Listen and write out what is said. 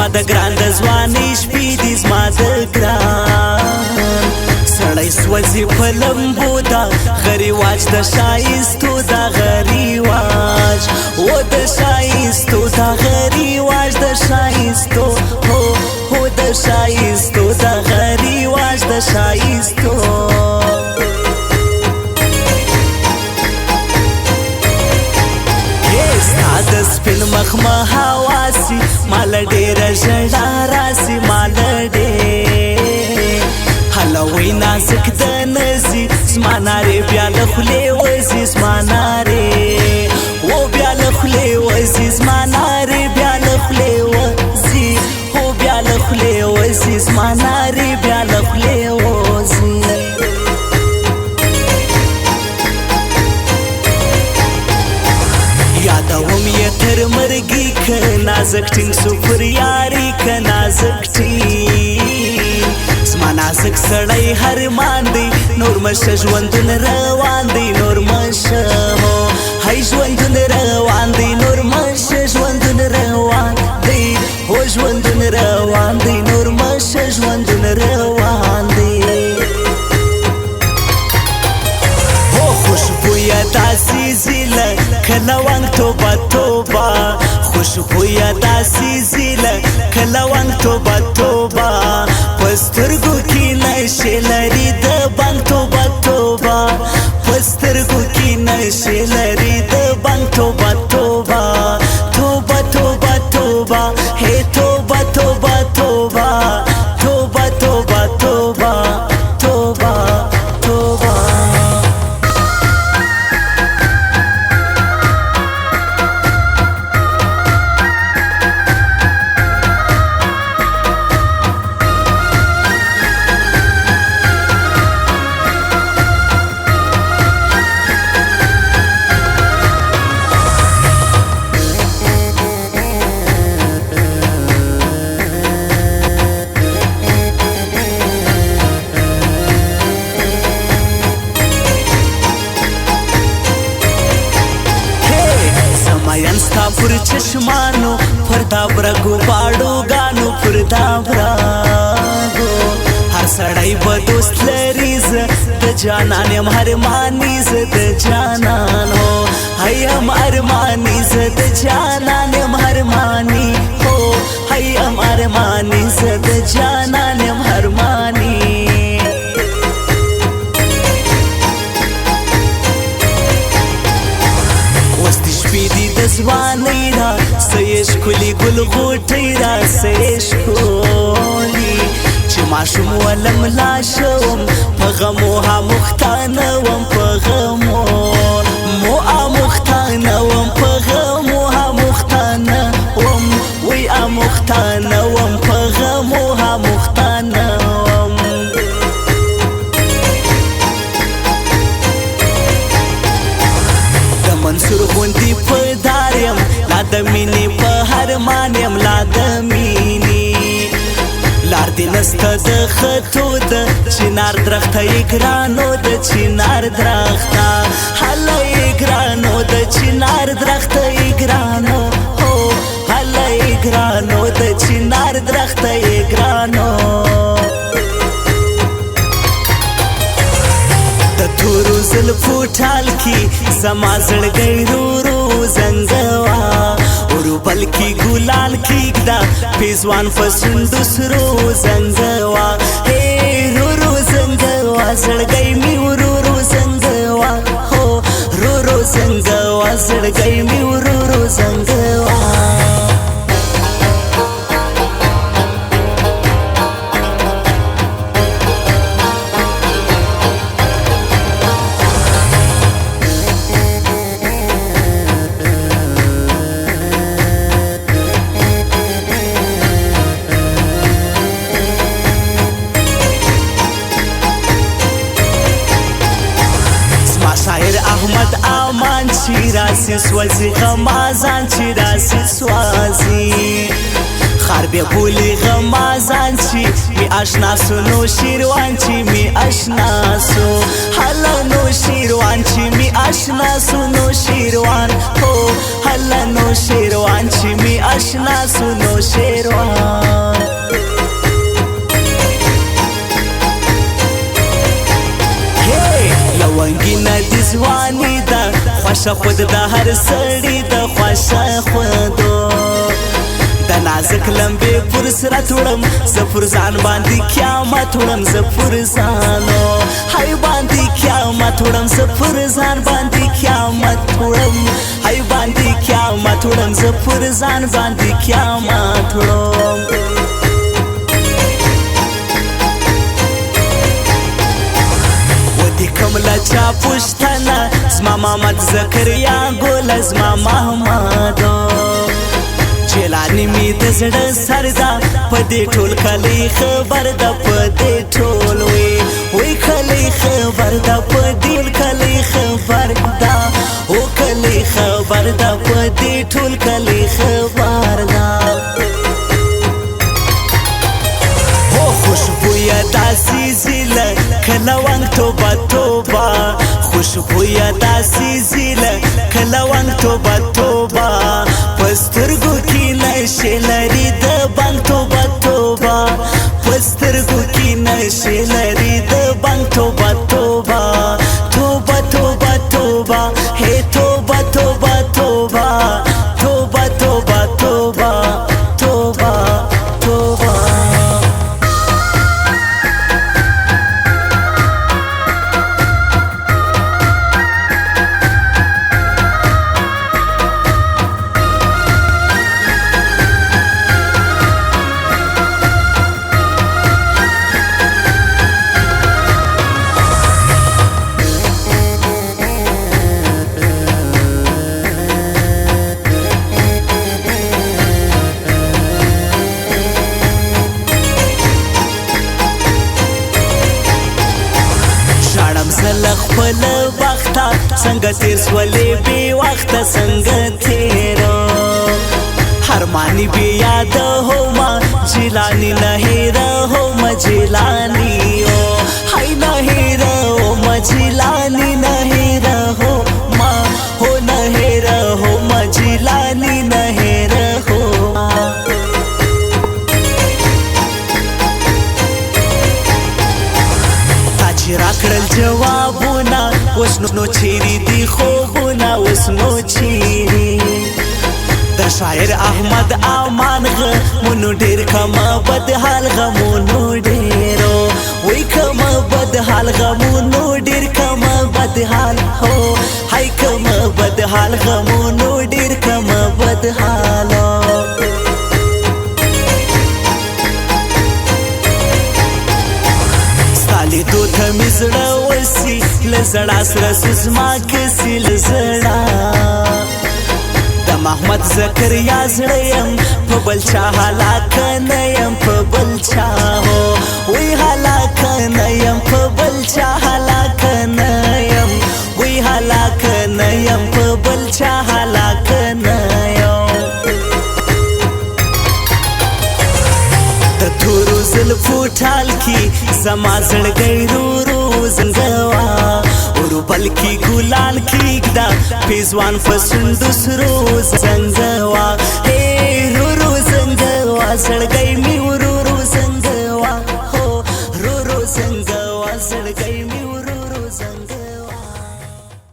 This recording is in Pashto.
زما د ګران د ځوانۍ شپې دي زما د ګران سړی سوځي په لمبو دا غریواج د ښایستو دا غریواج و د ښایستو دا غریواج د ښایستو هو د ښایستو دا غریواج د ښایستو د سپین مخ مهواسي مال ډېره ژړا راسي مال ډېر هلوی نازک د نزي زما نارې بیا له خولې وځي زما نارې و بیا له خولې وځي زما نارې بیا له خولې وځي هو بیا له خولې وځي زما نارې بیا له خولې وځي یادوم یې تر مرګي که نازک ټینګ سو پر یاري که نازک ټینګ زما نازک سړی هرمان دی نور مشه ژوندون روان دی نور مشه هی ژوندون روان دی نور مشه ژوندون روان دی هو ژوندون روان دی نور مشه ژوندون روان دی خوشبویا داسې زیله کلوانگ توبه توبه خوشبویا داسې زیله کلوانگ توبه توبه پسترګو کې نشې لري د بانک توبه توبه پسترګو کې نشې لري د بانک توبه توبه توبه توبه توبه هی توبه توبه توبه توبه توبه توبه توبه توبه ستا پر چشمانو پر دا برګو باړو غانو پر دا برګو هر سړی به دوست لري زه د جانان یم هرماني زه د جانان هو هیم ارماني زه د جانان یم هرماني هو هیم ارماني زه د جانان یم هرماني ځوانۍ را سې ښکلي ګل غوټۍ را سې ښکلي چې ماشوم ولم لا شوم په غمو اموختانه وم په غمو مو اموختانه وم په غمو اموختانه وم وی اموختانه وم په غمو اموختانه وم د منصور غوندې په داریم لا د مینې په هرمان یم لا د مینې لار دې نسته د خطو د چنار درخته یې ګرانو د چنار درخته هله یې ګرانو د چنار درخته یې ګرانو هو هله یې ګرانو د چنار درخته یې ګرانو د تورو زلفو ټال کې زما زړګی رو رو زنګوا ورو بلکی ګلان کېږده پیزوان په سندو سرو زنګوا هی رو رو زنګوا زړګی مې ورو رو زنګوا هو رو رو زنګوا زړګی مې ورو رو زنګوا شاعر احمد امان چې راسي سوځي غمازان چې راسي سوځي خار به بولی غمازان چې می آشنا سو نو شیروان چې می آشنا سو حالا نو شیروان چې می آشنا سو نو شیروان هو حالا نو شیروان چې می آشنا سو نو شیروان خوښه خود د هر سړي د خوښه خودو د نازک لمبې پر سره توړم زه پر ځان باندې قیامت وړم زه پر ځانو هی باندې قیامت وړم زه پر ځان باندې قیامت وړم هی باندې قیامت وړم زه پر ځان باندې قیامت وړم کملا چا پوښتنه زما محمد زکریا ګل زما محمدو جیلانی می د زړه سر ده په دې ټول کلی خبر ده په دې ټول وی کلی خبر ده په دې کلی خبر ده او کلی خبر ده په دې ټول کلی خبر ده خوشبویا داسی زیله کلوانگ توبه توبه خوشبویا داسی زیله کلوانگ توبه توبه پسترگو کی نشه لري د بانگ توبه توبه پسترگو کی نشه لري د بانگ توبه توبه توبه توبه توبه هی توبه توبه توبه توبه توبه توبه توبه توبه خپل وخته څنګه تیر سولې بې وخته څنګه تیرو هرمانی بې یاد هوما جیلانی نه هیره هوما جیلانی هی نه هیره هوما جیلانی نه هیره هوما هو نه هیره هوما جیلانی نه هیره هوما راکړل جوابونه اوس نو چیرې دي خوبونه اوس نو چیرې د شاعر احمد امان غمونو ډېر کمه بد حال غمونو ډېرو وی کمه بد حال غمونو ډېر کمه بد حال هو هی کمه بد حال غمونو ډېر کمه بد حالو لیدو ته مې زړه ورسي له زړه سره زما کسي له زړه د محمد زکریا زړه یم په بل چا هلاکه نه یم په بل چا وی هلاکه نه یم په بل چا هلاکه نه یم وی هلاکه نه یم په بل چا هلاکه نه یم تورو زلفو ټال کی زما زړګی رو رو زنګوا ورو بلکی ګلان کیږدا پیزوان پسند سرو زنګوا هی رو رو زنګوا زړګی می ورو رو زنګوا هو رو رو زنګوا زړګی